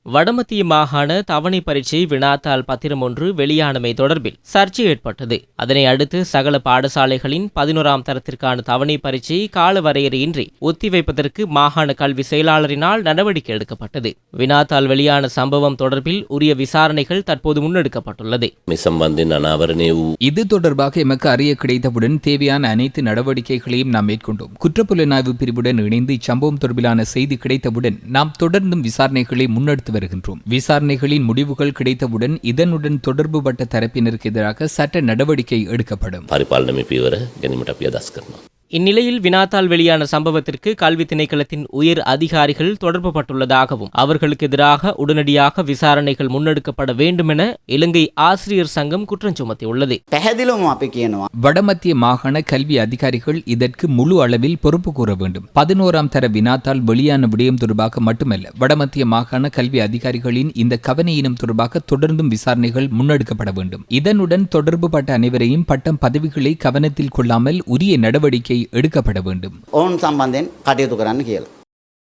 வடமத்திய மாகாண தவணை பரீட்சை வினாத்தாள் பத்திரம் ஒன்று வெளியானமை தொடர்பில் சர்ச்சை ஏற்பட்டது. அதனை அடுத்து சகல பாடசாலைகளின் 11ஆம் தரத்திற்கான தவணை பரீட்சை காலவரையறையின்றி ஒத்திவைப்பதற்கு மாகாண கல்வி செயலாளரினால் நடவடிக்கை எடுக்கப்பட்டது. வினாத்தாள் வெளியான சம்பவம் தொடர்பில் உரிய விசாரணைகள் தற்போது முன்னெடுக்கப்பட்டுள்ளது. இது தொடர்பாக எமக்கு அறிய கிடைத்தவுடன் தேவையான அனைத்து நடவடிக்கைகளையும் நாம் மேற்கொண்டோம். குற்றப்புலனாய்வு பிரிவுடன் இணைந்து இச்சம்பவம் தொடர்பிலான செய்தி கிடைத்தவுடன் நாம் தொடர்ந்தும் விசாரணைகளை முன்னெடுத்து வருகின்றோம். விசாரணைகளின் முடிவுகள் கிடைத்தவுடன் இதனுடன் தொடர்புபட்ட தரப்பினருக்கு எதிராக சட்ட நடவடிக்கை எடுக்கப்படும். இந்நிலையில் வினாத்தாள் வெளியான சம்பவத்திற்கு கல்வி திணைக்களத்தின் உயர் அதிகாரிகள் தொடர்புபட்டுள்ளதாகவும் அவர்களுக்கு எதிராக உடனடியாக விசாரணைகள் முன்னெடுக்கப்பட வேண்டும் என இலங்கை ஆசிரியர் சங்கம் குற்றம் சுமத்தியுள்ளது. வடமத்திய மாகாண கல்வி அதிகாரிகள் இதற்கு முழு அளவில் பொறுப்பு கூற வேண்டும். 11ஆம் தர வினாத்தாள் வெளியான விடயம் தொடர்பாக மட்டுமல்ல, வடமத்திய மாகாண கல்வி அதிகாரிகளின் இந்த கவனையினம் தொடர்பாக தொடர்ந்தும் விசாரணைகள் முன்னெடுக்கப்பட வேண்டும். இதனுடன் தொடர்புபட்ட அனைவரையும் பட்டம் பதவிகளை கவனத்தில் கொள்ளாமல் உரிய நடவடிக்கை எடுக்கப்பட வேண்டும்.